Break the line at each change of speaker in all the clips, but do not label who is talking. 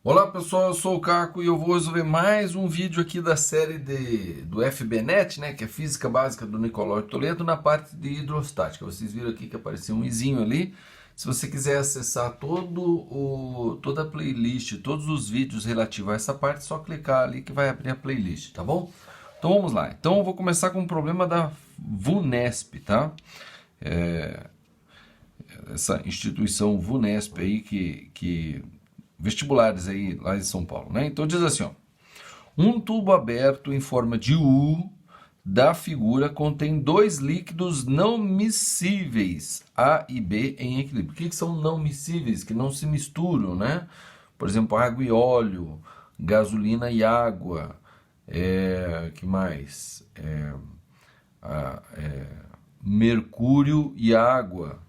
Olá pessoal, eu sou o Caco e eu vou resolver mais um vídeo aqui da série do FBNet, né, que é Física Básica do Nicolau Toledo, na parte de hidrostática. Vocês viram aqui que apareceu um izinho ali. Se você quiser acessar toda a playlist, todos os vídeos relativos a essa parte, é só clicar ali que vai abrir a playlist, tá bom? Então vamos lá. Então eu vou começar com o problema da VUNESP, tá? Essa instituição VUNESP aí que vestibulares aí lá em São Paulo, né? Então diz assim, ó, um tubo aberto em forma de U da figura contém dois líquidos não miscíveis, A e B, em equilíbrio. O que são não miscíveis? Que não se misturam, né? Por exemplo, água e óleo, gasolina e água, que mais? Mercúrio e água,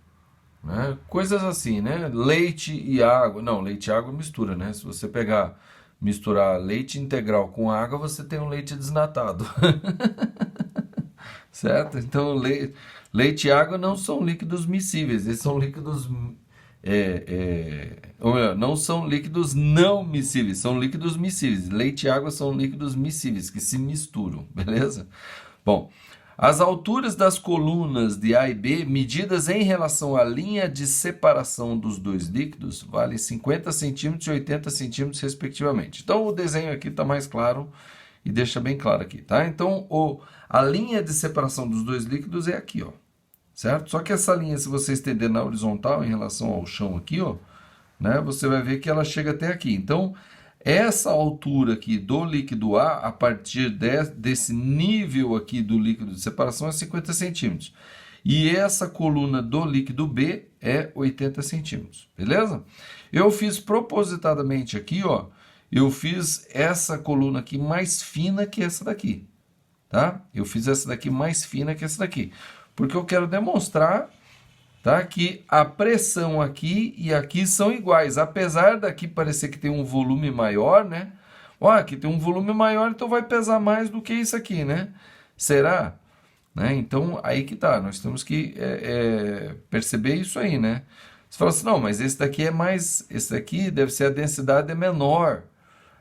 né? Coisas assim, né? Leite e água. Não, leite e água mistura, né? Se você misturar leite integral com água, você tem um leite desnatado. Certo? Então, leite e água não são líquidos miscíveis, eles são líquidos. Ou melhor, não são líquidos não miscíveis, são líquidos miscíveis. Leite e água são líquidos miscíveis, que se misturam, beleza? Bom, as alturas das colunas de A e B, medidas em relação à linha de separação dos dois líquidos, valem 50 centímetros e 80 centímetros, respectivamente. Então, o desenho aqui está mais claro e deixa bem claro aqui, tá? Então, a linha de separação dos dois líquidos é aqui, ó, certo? Só que essa linha, se você estender na horizontal em relação ao chão aqui, ó, né, você vai ver que ela chega até aqui. Então, essa altura aqui do líquido A, a partir desse nível aqui do líquido de separação, é 50 centímetros. E essa coluna do líquido B é 80 centímetros, beleza? Eu fiz propositadamente aqui, ó, eu fiz essa coluna aqui mais fina que essa daqui, tá? Eu fiz essa daqui mais fina que essa daqui, porque eu quero demonstrar, tá, que a pressão aqui e aqui são iguais, apesar daqui parecer que tem um volume maior, né? Ó, aqui tem um volume maior, então vai pesar mais do que isso aqui, né? Será? Né? Então, aí que tá, nós temos que perceber isso aí, né? Você fala assim, não, mas esse daqui deve ser a densidade é menor.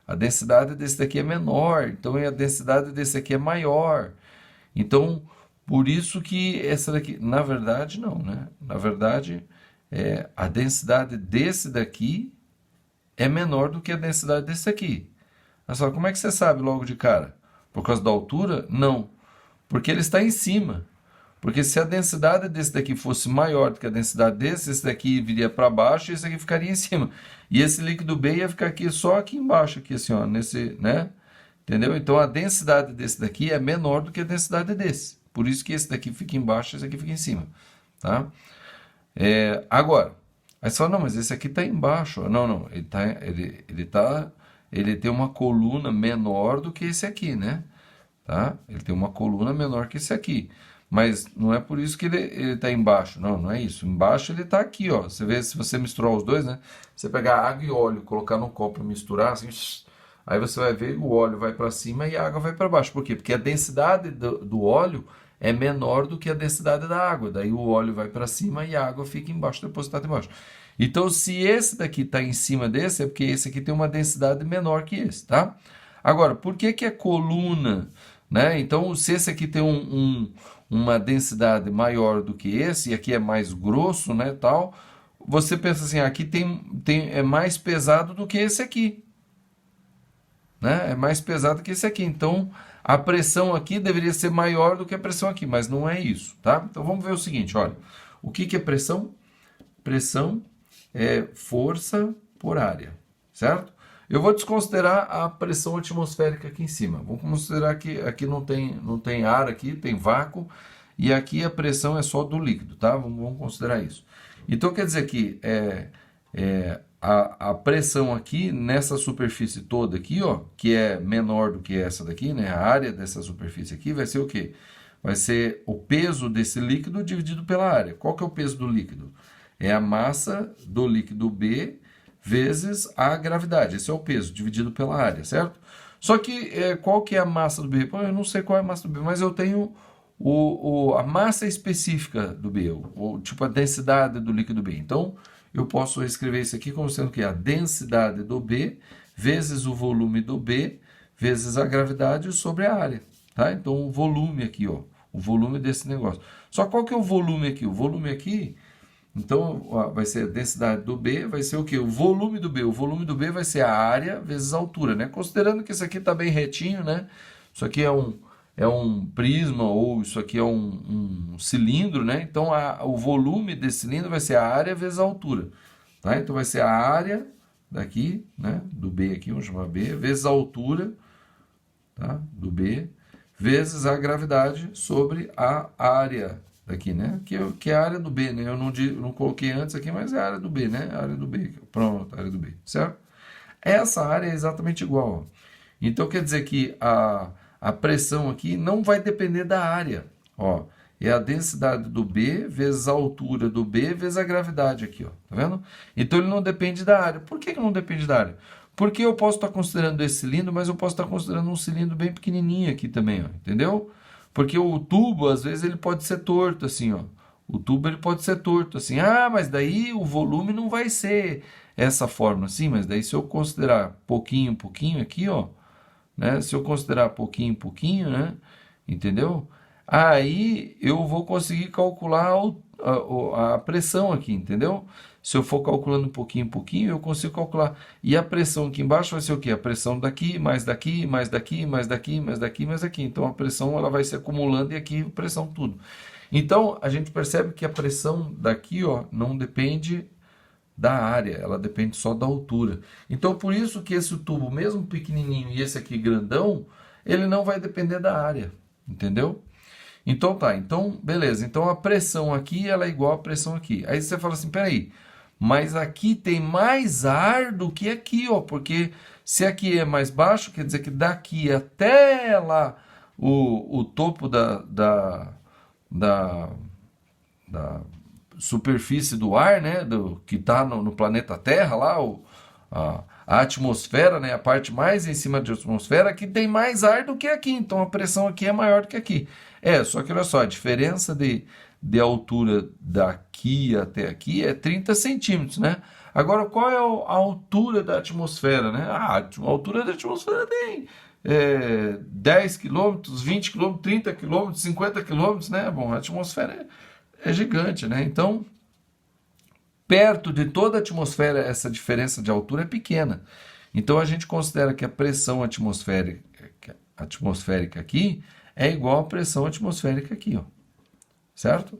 A densidade desse daqui é menor, então a densidade desse aqui é maior. Então, por isso que essa daqui, na verdade, não, né? Na verdade, a densidade desse daqui é menor do que a densidade desse aqui. Mas só, como é que você sabe logo de cara? Por causa da altura? Não. Porque ele está em cima. Porque se a densidade desse daqui fosse maior do que a densidade desse, esse daqui viria para baixo e esse aqui ficaria em cima. E esse líquido B ia ficar aqui só aqui embaixo, aqui assim, ó, nesse, né? Entendeu? Então a densidade desse daqui é menor do que a densidade desse. Por isso que esse daqui fica embaixo e esse aqui fica em cima, tá? Agora, aí você fala, não, mas esse aqui está embaixo. Não, não, ele tem uma coluna menor do que esse aqui, né? Tá? Ele tem uma coluna menor que esse aqui. Mas não é por isso que ele está embaixo. Não, não é isso. Embaixo ele está aqui, ó. Você vê, se você misturar os dois, né? Você pegar água e óleo, colocar num copo e misturar, assim, aí você vai ver o óleo vai para cima e a água vai para baixo. Por quê? Porque a densidade do óleo é menor do que a densidade da água. Daí o óleo vai para cima e a água fica embaixo, depositada embaixo. Então, se esse daqui está em cima desse, é porque esse aqui tem uma densidade menor que esse, tá? Agora, por que que é coluna, né? Então, se esse aqui tem uma densidade maior do que esse, e aqui é mais grosso, né, tal, você pensa assim, aqui é mais pesado do que esse aqui, né? É mais pesado que esse aqui. Então, a pressão aqui deveria ser maior do que a pressão aqui, mas não é isso, tá? Então, vamos ver o seguinte, olha. O que que é pressão? Pressão é força por área, certo? Eu vou desconsiderar a pressão atmosférica aqui em cima. Vamos considerar que aqui não tem ar, aqui tem vácuo, e aqui a pressão é só do líquido, tá? Vamos considerar isso. Então, quer dizer que a pressão aqui nessa superfície toda aqui, ó, que é menor do que essa daqui, né? A área dessa superfície aqui vai ser o quê? Vai ser o peso desse líquido dividido pela área. Qual que é o peso do líquido? É a massa do líquido B vezes a gravidade. Esse é o peso dividido pela área, certo? Só que qual que é a massa do B? Pô, eu não sei qual é a massa do B, mas eu tenho a massa específica do B, tipo a densidade do líquido B. Então, eu posso escrever isso aqui como sendo que a densidade do B vezes o volume do B, vezes a gravidade sobre a área, tá? Então, o volume aqui, ó, o volume desse negócio. Só qual que é o volume aqui? O volume aqui, então, ó, vai ser a densidade do B, vai ser o quê? O volume do B. O volume do B vai ser a área vezes a altura, né? Considerando que isso aqui está bem retinho, né? Isso aqui é um prisma ou isso aqui é um cilindro, né? Então, o volume desse cilindro vai ser a área vezes a altura, tá? Então, vai ser a área daqui, né? Do B aqui, vamos chamar B, vezes a altura, tá? Do B, vezes a gravidade sobre a área daqui, né? Que é a área do B, né? Eu não coloquei antes aqui, mas é a área do B, né? A área do B. Pronto, a área do B, certo? Essa área é exatamente igual, ó. Então, quer dizer que a pressão aqui não vai depender da área, ó. É a densidade do B vezes a altura do B vezes a gravidade aqui, ó. Tá vendo? Então, ele não depende da área. Por que não depende da área? Porque eu posso estar considerando esse cilindro, mas eu posso estar considerando um cilindro bem pequenininho aqui também, ó. Entendeu? Porque o tubo, às vezes, ele pode ser torto, assim, ó. O tubo, ele pode ser torto, assim. Ah, mas daí o volume não vai ser essa forma, assim. Mas daí, se eu considerar pouquinho, pouquinho aqui, ó, né? Se eu considerar pouquinho, pouquinho, né? Entendeu? Aí, eu vou conseguir calcular a pressão aqui, entendeu? Se eu for calculando pouquinho, pouquinho, eu consigo calcular. E a pressão aqui embaixo vai ser o quê? A pressão daqui, mais daqui, mais daqui, mais daqui, mais daqui, mais daqui. Então, a pressão ela vai se acumulando e aqui a pressão tudo. Então, a gente percebe que a pressão daqui, ó, não depende da área, ela depende só da altura. Então, por isso que esse tubo, mesmo pequenininho e esse aqui grandão, ele não vai depender da área, entendeu? Então, tá, então, beleza. Então, a pressão aqui, ela é igual à pressão aqui. Aí você fala assim, peraí, mas aqui tem mais ar do que aqui, ó, porque se aqui é mais baixo, quer dizer que daqui até lá o topo da, da superfície do ar, né, que está no planeta Terra lá, a atmosfera, né, a parte mais em cima da atmosfera, aqui tem mais ar do que aqui, então a pressão aqui é maior do que aqui. Só que olha só, a diferença de altura daqui até aqui é 30 centímetros, né? Agora, qual é a altura da atmosfera, né? A altura da atmosfera tem 10 quilômetros, 20 quilômetros, 30 quilômetros, 50 quilômetros, né? Bom, a atmosfera é gigante, né? Então, perto de toda a atmosfera, essa diferença de altura é pequena. Então, a gente considera que a pressão atmosférica aqui é igual à pressão atmosférica aqui, ó. Certo?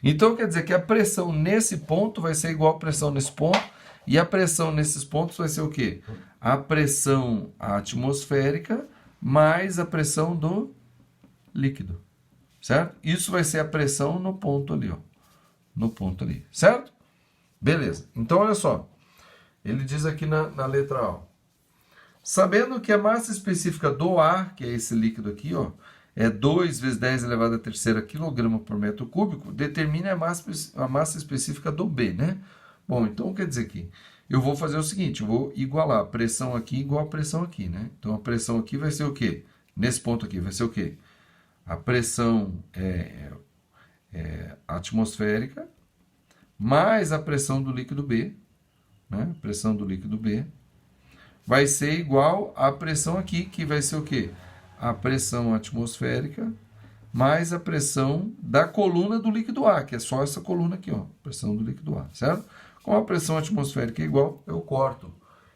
Então, quer dizer que a pressão nesse ponto vai ser igual à pressão nesse ponto, e a pressão nesses pontos vai ser o quê? A pressão atmosférica mais a pressão do líquido. Certo? Isso vai ser a pressão no ponto ali, ó. No ponto ali. Certo? Beleza. Então, olha só. Ele diz aqui na letra A, ó. Sabendo que a massa específica do ar, que é esse líquido aqui, ó, é 2 vezes 10 elevado a terceira quilograma por metro cúbico, determine a massa específica do B, né? Bom, então quer dizer que eu vou fazer o seguinte, eu vou igualar a pressão aqui igual a pressão aqui, né? Então a pressão aqui vai ser o quê? Nesse ponto aqui vai ser o quê? A pressão atmosférica mais a pressão do líquido B, né? Pressão do líquido B vai ser igual à pressão aqui, que vai ser o quê? A pressão atmosférica mais a pressão da coluna do líquido A, que é só essa coluna aqui, ó, pressão do líquido A, certo? Com a pressão atmosférica igual, eu corto.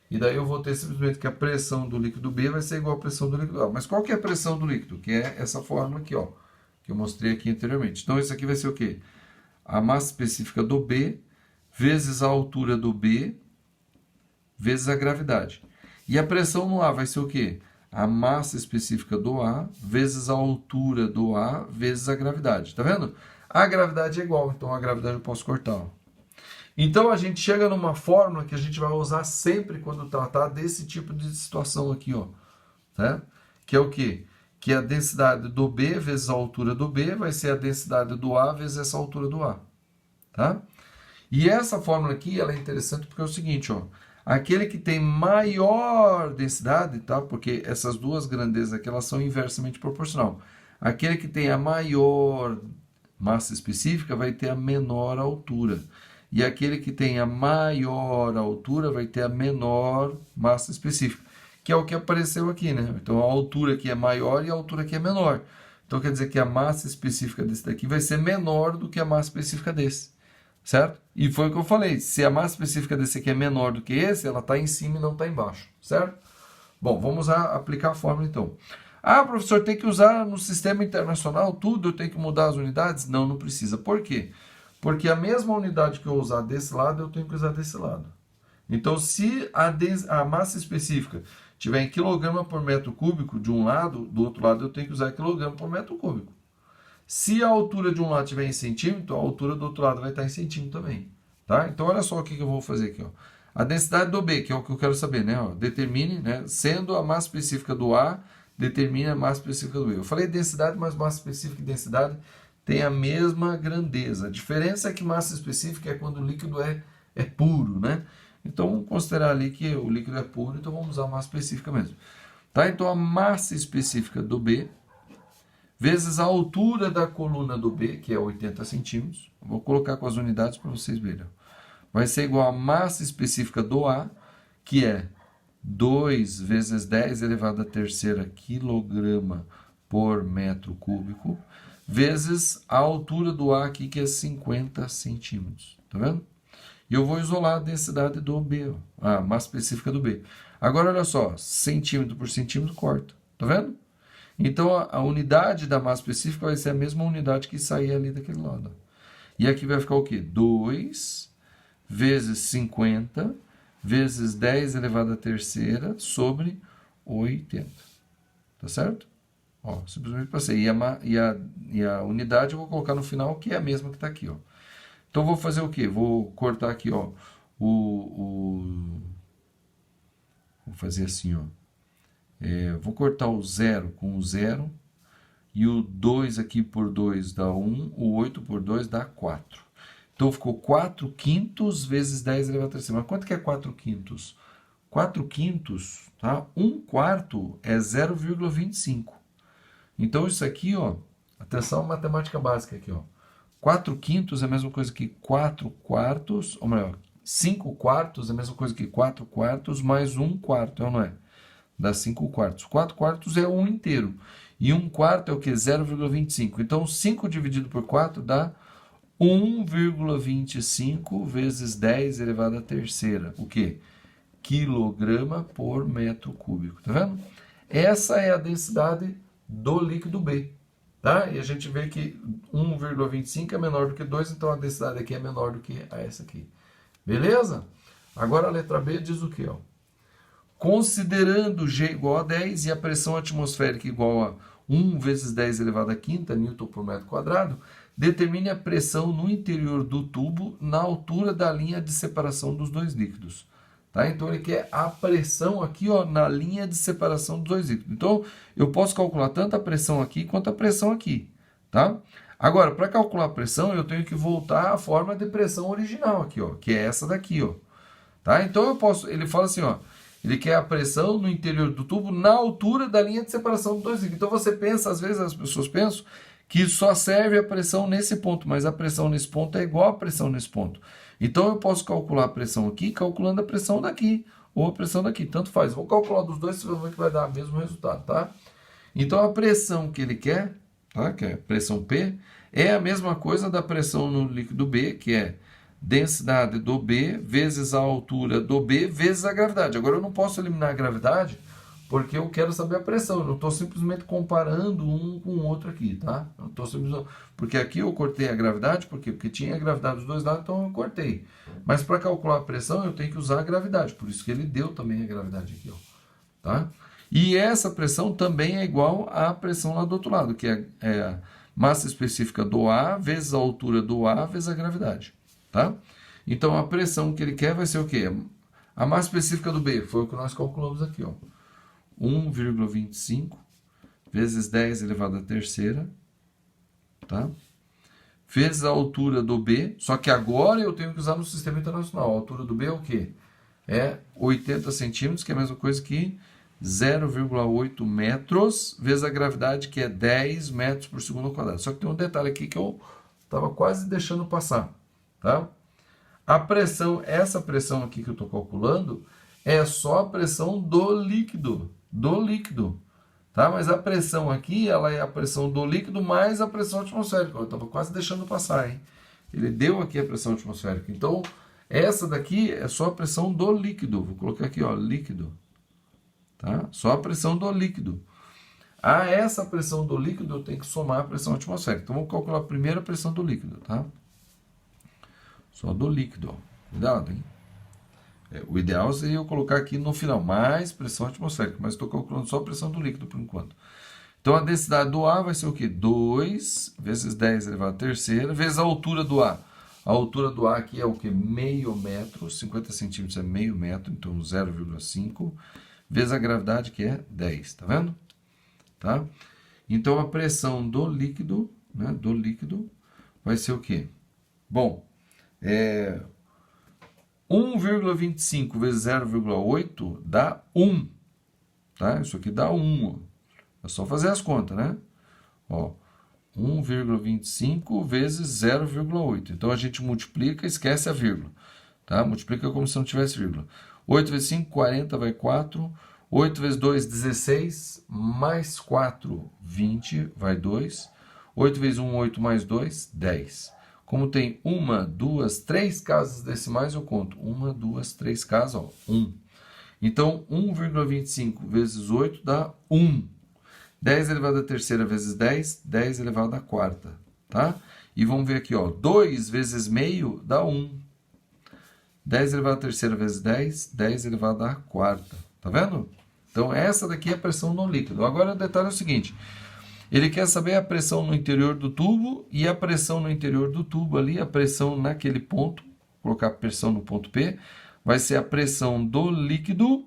E daí eu vou ter simplesmente que a pressão do líquido B vai ser igual à pressão do líquido A. Mas qual que é a pressão do líquido? Que é essa fórmula aqui, ó, que eu mostrei aqui anteriormente. Então, isso aqui vai ser o quê? A massa específica do B vezes a altura do B vezes a gravidade. E a pressão no A vai ser o quê? A massa específica do A vezes a altura do A vezes a gravidade. Tá vendo? A gravidade é igual, então a gravidade eu posso cortar. Ó. Então a gente chega numa fórmula que a gente vai usar sempre quando tratar desse tipo de situação aqui, ó. Tá? Que é o quê? Que a densidade do B vezes a altura do B vai ser a densidade do A vezes essa altura do A. Tá? E essa fórmula aqui ela é interessante porque é o seguinte, ó. Aquele que tem maior densidade, tá? Porque essas duas grandezas aqui, elas são inversamente proporcional. Aquele que tem a maior massa específica vai ter a menor altura. e aquele que tem a maior altura vai ter a menor massa específica, que é o que apareceu aqui, né? Então a altura aqui é maior e a altura aqui é menor. Então quer dizer que a massa específica desse daqui vai ser menor do que a massa específica desse, certo? E foi o que eu falei, se a massa específica desse aqui é menor do que esse, ela está em cima e não está embaixo, certo? Bom, vamos aplicar a fórmula então. Ah, professor, tem que usar no sistema internacional tudo? Eu tenho que mudar as unidades? Não, não precisa. Por quê? Porque a mesma unidade que eu usar desse lado, eu tenho que usar desse lado. Então, se a massa específica tiver em quilograma por metro cúbico de um lado, do outro lado eu tenho que usar quilograma por metro cúbico. Se a altura de um lado estiver em centímetro, a altura do outro lado vai estar em centímetro também. Tá? Então, olha só o que eu vou fazer aqui. Ó. A densidade do B, que é o que eu quero saber, né? Ó, determine, né? Sendo a massa específica do A, determine a massa específica do B. Eu falei densidade, mas massa específica e densidade têm a mesma grandeza. A diferença é que massa específica é quando o líquido é puro, né? Então, vamos considerar ali que o líquido é puro, então vamos usar a massa específica mesmo. Tá? Então, a massa específica do B vezes a altura da coluna do B, que é 80 centímetros. Vou colocar com as unidades para vocês verem. Vai ser igual a massa específica do A, que é 2 vezes 10 elevado à terceira quilograma por metro cúbico, vezes a altura do A aqui, que é 50 centímetros. Tá vendo? E eu vou isolar a densidade do B, a massa específica do B. Agora, olha só, centímetro por centímetro corta. Tá vendo? Então, a unidade da massa específica vai ser a mesma unidade que sair ali daquele lado. E aqui vai ficar o quê? 2 vezes 50 vezes 10 elevado à terceira sobre 80. Tá certo? Ó, simplesmente passei. E a unidade eu vou colocar no final, que é a mesma que está aqui. Ó. Então, vou fazer o quê? Vou cortar aqui, ó, vou fazer assim, ó. Vou cortar o 0 com o 0, e o 2 aqui por 2 dá 1, o 8 por 2 dá 4. Então, ficou 4 quintos vezes 10 elevado à terceira. Mas quanto que é 4 quintos? 4 quintos, tá? 1 quarto é 0,25. Então, isso aqui, ó, atenção à matemática básica aqui, ó. 4 quintos é a mesma coisa que 4 quartos, ou melhor, 5 quartos é a mesma coisa que 4 quartos mais 1 quarto, é ou não é? Dá 5 quartos. 4 quartos é 1 inteiro. E 1 quarto é o que? 0,25. Então, 5 dividido por 4 dá 1,25 vezes 10 elevado à terceira. O quê? Quilograma por metro cúbico. Tá vendo? Essa é a densidade do líquido B. Tá? E a gente vê que 1,25 é menor do que 2, então a densidade aqui é menor do que essa aqui. Beleza? Agora a letra B diz o quê? Ó? Considerando G igual a 10 e a pressão atmosférica igual a 1 vezes 10 elevado à quinta Newton por metro quadrado, determine a pressão no interior do tubo na altura da linha de separação dos dois líquidos. Tá? Então, ele quer a pressão aqui, ó, na linha de separação dos dois líquidos. Então, eu posso calcular tanto a pressão aqui quanto a pressão aqui. Tá? Agora, para calcular a pressão, eu tenho que voltar à forma de pressão original aqui, ó, que é essa daqui. Ó. Tá? Então, ele fala assim, ó, ele quer a pressão no interior do tubo na altura da linha de separação dos dois líquidos. Então, você pensa, às vezes as pessoas pensam que só serve a pressão nesse ponto, mas a pressão nesse ponto é igual a pressão nesse ponto. Então, eu posso calcular a pressão aqui calculando a pressão daqui, ou a pressão daqui, tanto faz. Vou calcular dos dois, você vai ver que vai dar o mesmo resultado, tá? Então, a pressão que ele quer, tá? Que é a pressão P, é a mesma coisa da pressão no líquido B, que é densidade do B vezes a altura do B vezes a gravidade. Agora, eu não posso eliminar a gravidade, porque eu quero saber a pressão. Eu não estou simplesmente comparando um com o outro aqui, tá? Eu tô simplesmente... Porque aqui eu cortei a gravidade, por quê? Porque tinha a gravidade dos dois lados, então eu cortei. Mas para calcular a pressão, eu tenho que usar a gravidade. Por isso que ele deu também a gravidade aqui, ó. Tá? E essa pressão também é igual à pressão lá do outro lado, que é a massa específica do A vezes a altura do A vezes a gravidade. Tá? Então, a pressão que ele quer vai ser o quê? A massa específica do B, foi o que nós calculamos aqui, ó. 1,25 vezes 10 elevado à terceira, tá? Vezes a altura do B, só que agora eu tenho que usar no sistema internacional. A altura do B é o quê? É 80 centímetros, que é a mesma coisa que 0,8 metros, vezes a gravidade, que é 10 metros por segundo ao quadrado. Só que tem um detalhe aqui que eu estava quase deixando passar, tá? A pressão, essa pressão aqui que eu estou calculando, é só a pressão do líquido, tá? Mas a pressão aqui, ela é a pressão do líquido mais a pressão atmosférica. Eu estava quase deixando passar, hein? Ele deu aqui a pressão atmosférica. Então, essa daqui é só a pressão do líquido. Vou colocar aqui, ó, líquido. Tá? Só a pressão do líquido. A essa pressão do líquido eu tenho que somar a pressão atmosférica. Então, vamos calcular primeiro a pressão do líquido, tá? Só do líquido, ó. Cuidado, hein? O ideal seria eu colocar aqui no final mais pressão atmosférica, mas estou calculando só a pressão do líquido por enquanto. Então, a densidade do ar vai ser o quê? 2 vezes 10 elevado à terceira, vezes a altura do ar. A altura do ar aqui é o quê? Meio metro, 50 centímetros é meio metro, então 0,5, vezes a gravidade que é 10, tá vendo? Tá? Então, a pressão do líquido, né, vai ser o quê? Bom, 1,25 vezes 0,8 dá 1. Tá? Isso aqui dá 1. Ó. É só fazer as contas, né? Ó, 1,25 vezes 0,8. Então, a gente multiplica, esquece a vírgula. Tá? Multiplica como se não tivesse vírgula. 8 vezes 5, 40, vai 4. 8 vezes 2, 16. Mais 4, 20, vai 2. 8 vezes 1, 8 mais 2, 10. Como tem 1, 2, 3 casas decimais, eu conto. 1, 2, 3 casas, ó, 1. Então, 1,25 vezes 8 dá 1. 10 elevado à terceira vezes 10, 10 elevado à quarta, tá? E vamos ver aqui, ó, 2 vezes meio dá 1. 10 elevado à terceira vezes 10, 10 elevado à quarta, tá vendo? Então, essa daqui é a pressão no líquido. Agora, o detalhe é o seguinte, ele quer saber a pressão no interior do tubo e a pressão no interior do tubo ali, a pressão naquele ponto, vou colocar a pressão no ponto P, vai ser a pressão do líquido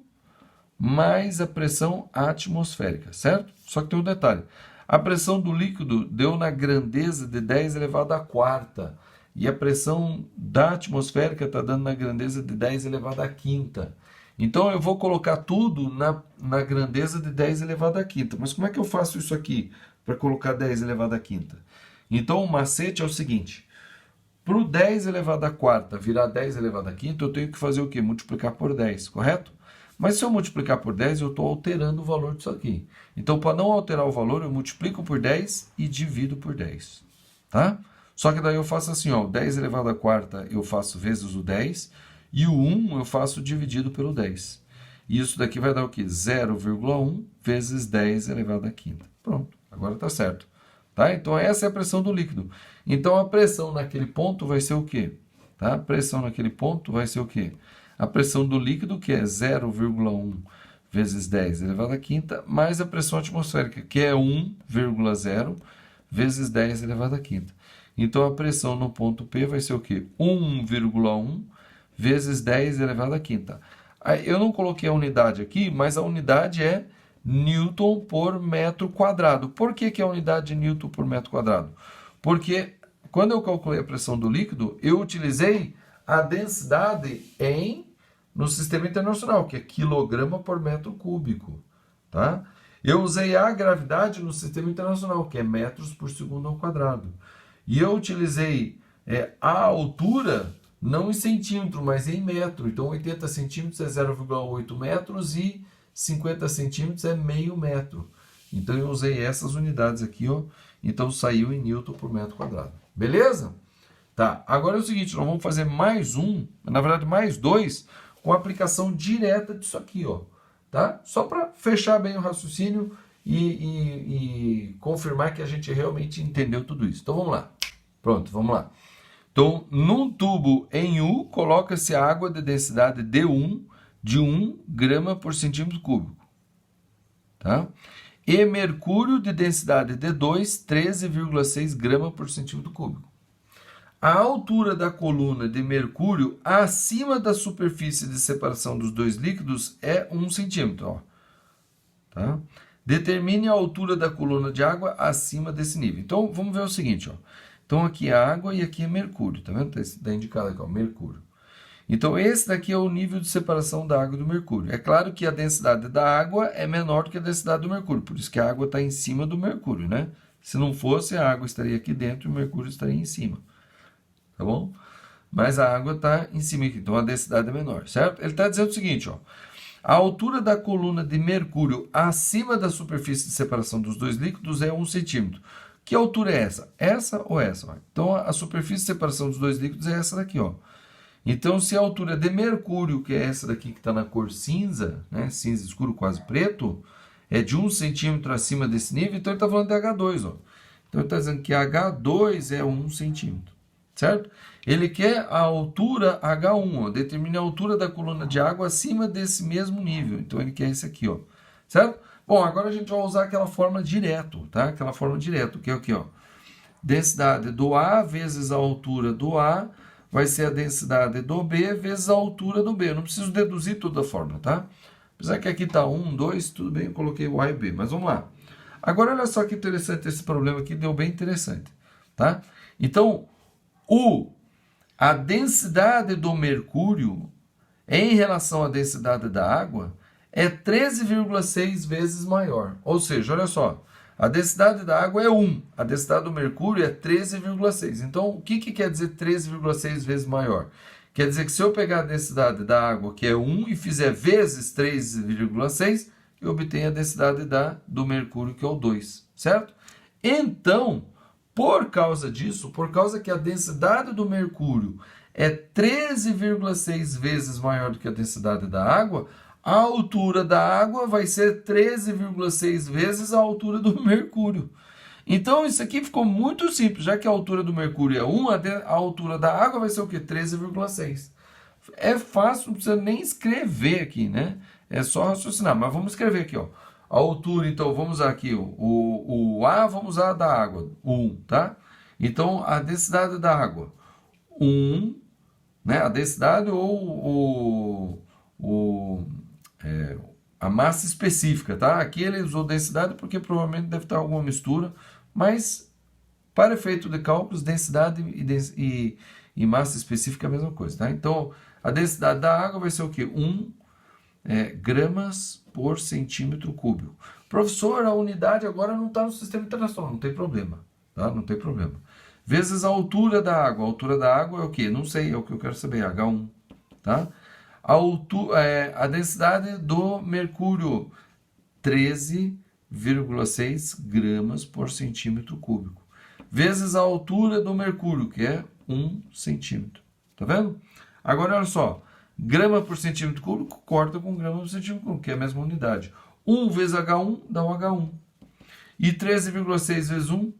mais a pressão atmosférica, certo? Só que tem um detalhe. A pressão do líquido deu na grandeza de 10 elevado à quarta. E a pressão da atmosférica está dando na grandeza de 10 elevado à quinta. Então, eu vou colocar tudo na grandeza de 10 elevado à quinta. Mas como é que eu faço isso aqui para colocar 10 elevado à quinta? Então, o macete é o seguinte. Para o 10 elevado à quarta virar 10 elevado à quinta, eu tenho que fazer o quê? Multiplicar por 10, correto? Mas se eu multiplicar por 10, eu estou alterando o valor disso aqui. Então, para não alterar o valor, eu multiplico por 10 e divido por 10. Tá? Só que daí eu faço assim, ó, 10 elevado à quarta eu faço vezes o 10, e o 1 eu faço dividido pelo 10. E isso daqui vai dar o quê? 0,1 vezes 10 elevado à quinta. Pronto, agora está certo. Tá? Então, essa é a pressão do líquido. Então, a pressão naquele ponto vai ser o quê? Tá? A pressão naquele ponto vai ser o quê? A pressão do líquido, que é 0,1 vezes 10 elevado à quinta, mais a pressão atmosférica, que é 1,0 vezes 10 elevado à quinta. Então, a pressão no ponto P vai ser o quê? 1,1 vezes 10 elevado à quinta. Eu não coloquei a unidade aqui, mas a unidade é Newton por metro quadrado. Por que a unidade de Newton por metro quadrado? Porque quando eu calculei a pressão do líquido, eu utilizei a densidade no sistema internacional, que é quilograma por metro cúbico. Tá? Eu usei a gravidade no sistema internacional, que é metros por segundo ao quadrado. E eu utilizei a altura, não em centímetro, mas em metro. Então, 80 centímetros é 0,8 metros e 50 centímetros é meio metro. Então, eu usei essas unidades aqui, ó. Então, saiu em Newton por metro quadrado. Beleza? Tá, agora é o seguinte, nós vamos fazer mais um, na verdade mais dois, com aplicação direta disso aqui, ó. Tá? Só para fechar bem o raciocínio e confirmar que a gente realmente entendeu tudo isso. Então, vamos lá. Pronto, vamos lá. Então, num tubo em U, coloca-se água de densidade D1 de 1 grama por centímetro cúbico. Tá? E mercúrio de densidade D2, 13,6 grama por centímetro cúbico. A altura da coluna de mercúrio acima da superfície de separação dos dois líquidos é 1 centímetro. Ó. Tá? Determine a altura da coluna de água acima desse nível. Então, vamos ver o seguinte. Ó. Então, aqui é água e aqui é mercúrio. Tá vendo? Está indicado aqui, ó, mercúrio. Então, esse daqui é o nível de separação da água e do mercúrio. É claro que a densidade da água é menor do que a densidade do mercúrio. Por isso que a água está em cima do mercúrio, né? Se não fosse, a água estaria aqui dentro e o mercúrio estaria em cima. Tá bom? mas a água está em cima aqui, então a densidade é menor, certo? Ele está dizendo o seguinte, ó, a altura da coluna de mercúrio acima da superfície de separação dos dois líquidos é 1 centímetro. Que altura é essa? Essa ou essa? Então, a superfície de separação dos dois líquidos é essa daqui, ó. Então, se a altura de mercúrio, que é essa daqui que está na cor cinza, né, cinza escuro, quase preto, é de 1 centímetro acima desse nível, então ele está falando de H2, ó. Então, ele está dizendo que H2 é 1 centímetro, certo? Ele quer a altura H1, ó, determine a altura da coluna de água acima desse mesmo nível. Então, ele quer esse aqui, ó, certo? Bom, agora a gente vai usar aquela fórmula direto, tá? Aquela fórmula direto, que é o quê, ó? Densidade do A vezes a altura do A vai ser a densidade do B vezes a altura do B. Eu não preciso deduzir toda a fórmula, tá? Apesar que aqui está 1, 2, tudo bem, eu coloquei o A e B, mas vamos lá. Agora, olha só que interessante esse problema aqui, deu bem interessante, tá? Então, a densidade do mercúrio em relação à densidade da água é 13,6 vezes maior. Ou seja, olha só, a densidade da água é 1, a densidade do mercúrio é 13,6. Então, o que quer dizer 13,6 vezes maior? Quer dizer que se eu pegar a densidade da água, que é 1, e fizer vezes 3,6, eu obtenho a densidade do mercúrio, que é o 2, certo? Então, por causa disso, por causa que a densidade do mercúrio é 13,6 vezes maior do que a densidade da água, a altura da água vai ser 13,6 vezes a altura do mercúrio. Então, isso aqui ficou muito simples. Já que a altura do mercúrio é 1, a altura da água vai ser o quê? 13,6. É fácil, não precisa nem escrever aqui, né? É só raciocinar. Mas vamos escrever aqui, ó. A altura, então, vamos usar aqui o A, vamos usar da água, 1, tá? Então, a densidade da água, 1, né? A densidade ou a massa específica, tá? Aqui ele usou densidade porque provavelmente deve estar alguma mistura, mas para efeito de cálculos, densidade e massa específica é a mesma coisa, tá? Então, a densidade da água vai ser o quê? 1 gramas por centímetro cúbico. Professor, a unidade agora não está no sistema internacional, não tem problema, tá? Não tem problema. Vezes a altura da água. A altura da água é o quê? Não sei, é o que eu quero saber, H1, tá? A densidade do mercúrio, 13,6 gramas por centímetro cúbico. Vezes a altura do mercúrio, que é 1 centímetro. Tá vendo? Agora, olha só. Grama por centímetro cúbico corta com grama por centímetro cúbico, que é a mesma unidade. 1 vezes H1 dá um H1. E 13,6 vezes 1,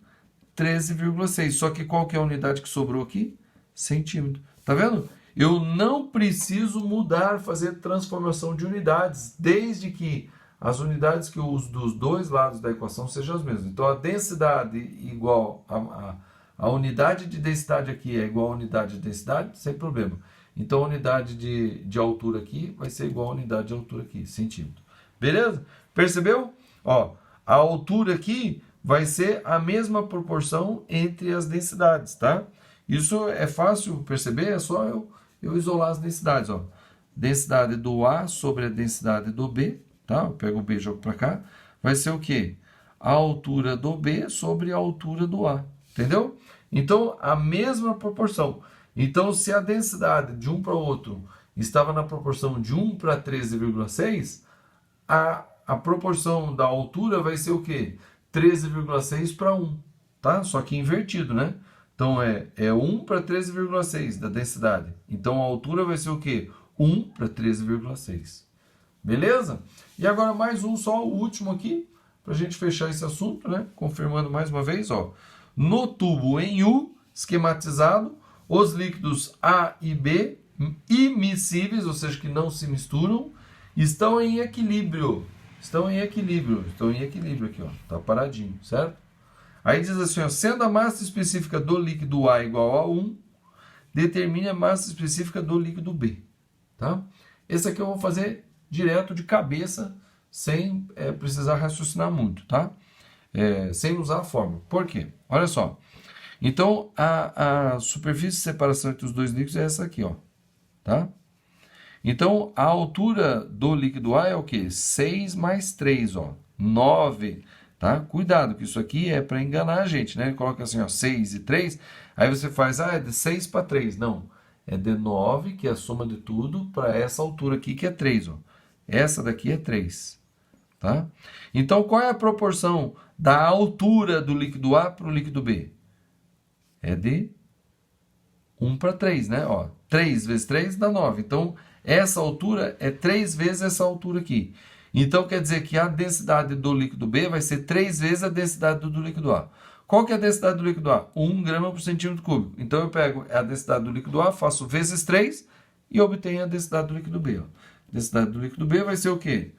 13,6. Só que qual que é a unidade que sobrou aqui? Centímetro. Tá vendo? Eu não preciso mudar, fazer transformação de unidades, desde que as unidades que eu uso dos dois lados da equação sejam as mesmas. Então, a densidade igual a unidade de densidade aqui é igual a unidade de densidade, sem problema. Então, a unidade de altura aqui vai ser igual a unidade de altura aqui, centímetro. Beleza? Percebeu? Ó, a altura aqui vai ser a mesma proporção entre as densidades, tá? Isso é fácil perceber, é só eu isolar as densidades, ó. Densidade do A sobre a densidade do B, tá? Eu pego o B e jogo para cá. Vai ser o quê? A altura do B sobre a altura do A, entendeu? Então, a mesma proporção. Então, se a densidade de um para o outro estava na proporção de 1 para 13,6, a proporção da altura vai ser o quê? 13,6 para 1, tá? Só que invertido, né? Então, é 1 para 13,6 da densidade. Então, a altura vai ser o quê? 1 para 13,6. Beleza? E agora mais um, só o último aqui, para a gente fechar esse assunto, né? Confirmando mais uma vez, ó. No tubo em U, esquematizado, os líquidos A e B, imiscíveis, ou seja, que não se misturam, estão em equilíbrio. Estão em equilíbrio aqui, ó. Tá paradinho, certo? Aí diz assim, ó, sendo a massa específica do líquido A igual a 1, determine a massa específica do líquido B, tá? Esse aqui eu vou fazer direto de cabeça, sem precisar raciocinar muito, tá? Sem usar a fórmula. Por quê? Olha só. Então, a superfície de separação entre os dois líquidos é essa aqui, ó, tá? Então, a altura do líquido A é o quê? 6 mais 3, ó, 9, tá? Cuidado, que isso aqui é para enganar a gente, né? Ele coloca assim, ó, 6 e 3, aí você faz, é de 6 para 3. Não, é de 9, que é a soma de tudo, para essa altura aqui, que é 3. Ó. Essa daqui é 3. Tá? Então, qual é a proporção da altura do líquido A para o líquido B? É de 1 para 3, né? Ó, 3 vezes 3 dá 9. Então, essa altura é 3 vezes essa altura aqui. Então, quer dizer que a densidade do líquido B vai ser 3 vezes a densidade do líquido A. Qual que é a densidade do líquido A? 1 grama por centímetro cúbico. Então, eu pego a densidade do líquido A, faço vezes 3 e obtenho a densidade do líquido B. Ó. A densidade do líquido B vai ser o quê?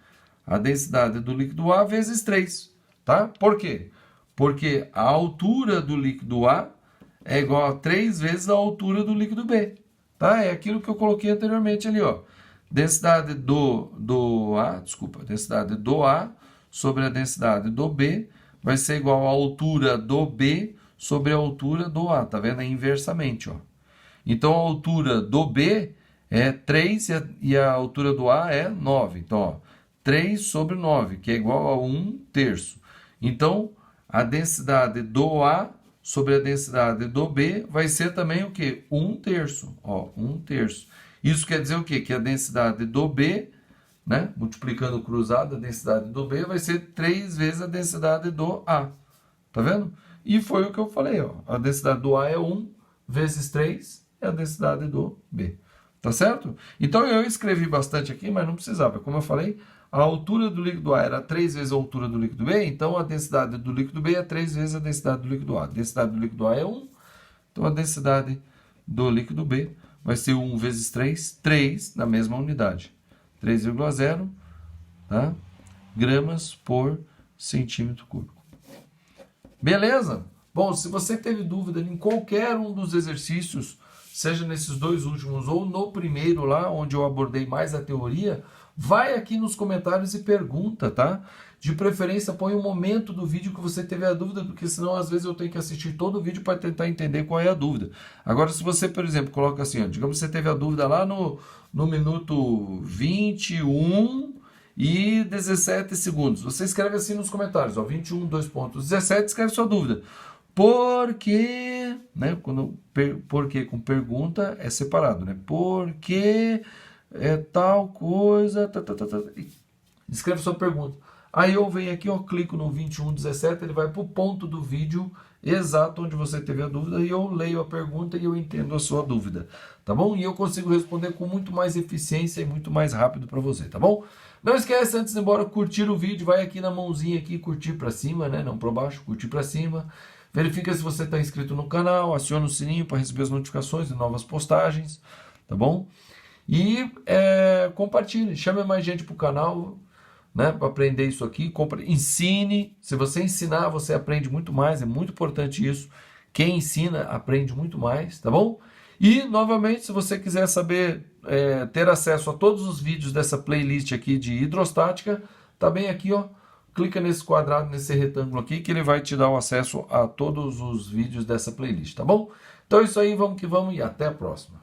A densidade do líquido A vezes 3. Tá? Por quê? Porque a altura do líquido A é igual a 3 vezes a altura do líquido B. Tá? É aquilo que eu coloquei anteriormente ali. Ó. Densidade densidade do A sobre a densidade do B vai ser igual à altura do B sobre a altura do A. Tá vendo? É inversamente. Ó. Então, a altura do B é 3 e a altura do A é 9. Então, ó, 3 sobre 9, que é igual a 1/3. Então, a densidade do A sobre a densidade do B vai ser também o quê? 1/3. Ó, 1/3. Isso quer dizer o quê? Que a densidade do B, né, multiplicando cruzado, a densidade do B vai ser 3 vezes a densidade do A. Tá vendo? E foi o que eu falei. Ó. A densidade do A é 1 vezes 3 é a densidade do B. Tá certo? Então, eu escrevi bastante aqui, mas não precisava. Como eu falei, a altura do líquido A era 3 vezes a altura do líquido B, então a densidade do líquido B é 3 vezes a densidade do líquido A. A densidade do líquido A é 1, então a densidade do líquido B vai ser 1 vezes 3, 3 na mesma unidade. 3,0, tá? gramas por centímetro cúbico. Beleza? Bom, se você teve dúvida em qualquer um dos exercícios, seja nesses dois últimos ou no primeiro lá, onde eu abordei mais a teoria, vai aqui nos comentários e pergunta, tá? De preferência, põe um momento do vídeo que você teve a dúvida, porque senão às vezes eu tenho que assistir todo o vídeo para tentar entender qual é a dúvida. Agora, se você, por exemplo, coloca assim, ó, digamos que você teve a dúvida lá no minuto 21 e 17 segundos. Você escreve assim nos comentários, ó, 21, 2.17, escreve sua dúvida. Por quê? Né? Por quê com pergunta é separado, né? Por que é tal coisa? Escreve sua pergunta. Aí eu venho aqui, ó, clico no 21:17, ele vai para o ponto do vídeo exato onde você teve a dúvida e eu leio a pergunta e eu entendo a sua dúvida, tá bom? E eu consigo responder com muito mais eficiência e muito mais rápido para você, tá bom? Não esquece, antes de ir embora, curtir o vídeo, vai aqui na mãozinha aqui, curtir para cima, né? Não para baixo, curtir para cima. Verifica se você está inscrito no canal, aciona o sininho para receber as notificações de novas postagens, tá bom? E compartilhe, chame mais gente para o canal, né, para aprender isso aqui. Ensine, se você ensinar, você aprende muito mais, é muito importante isso. Quem ensina, aprende muito mais, tá bom? E, novamente, se você quiser saber, ter acesso a todos os vídeos dessa playlist aqui de hidrostática, tá bem aqui, ó. Clica nesse quadrado, nesse retângulo aqui, que ele vai te dar o acesso a todos os vídeos dessa playlist, tá bom? Então é isso aí, vamos que vamos e até a próxima.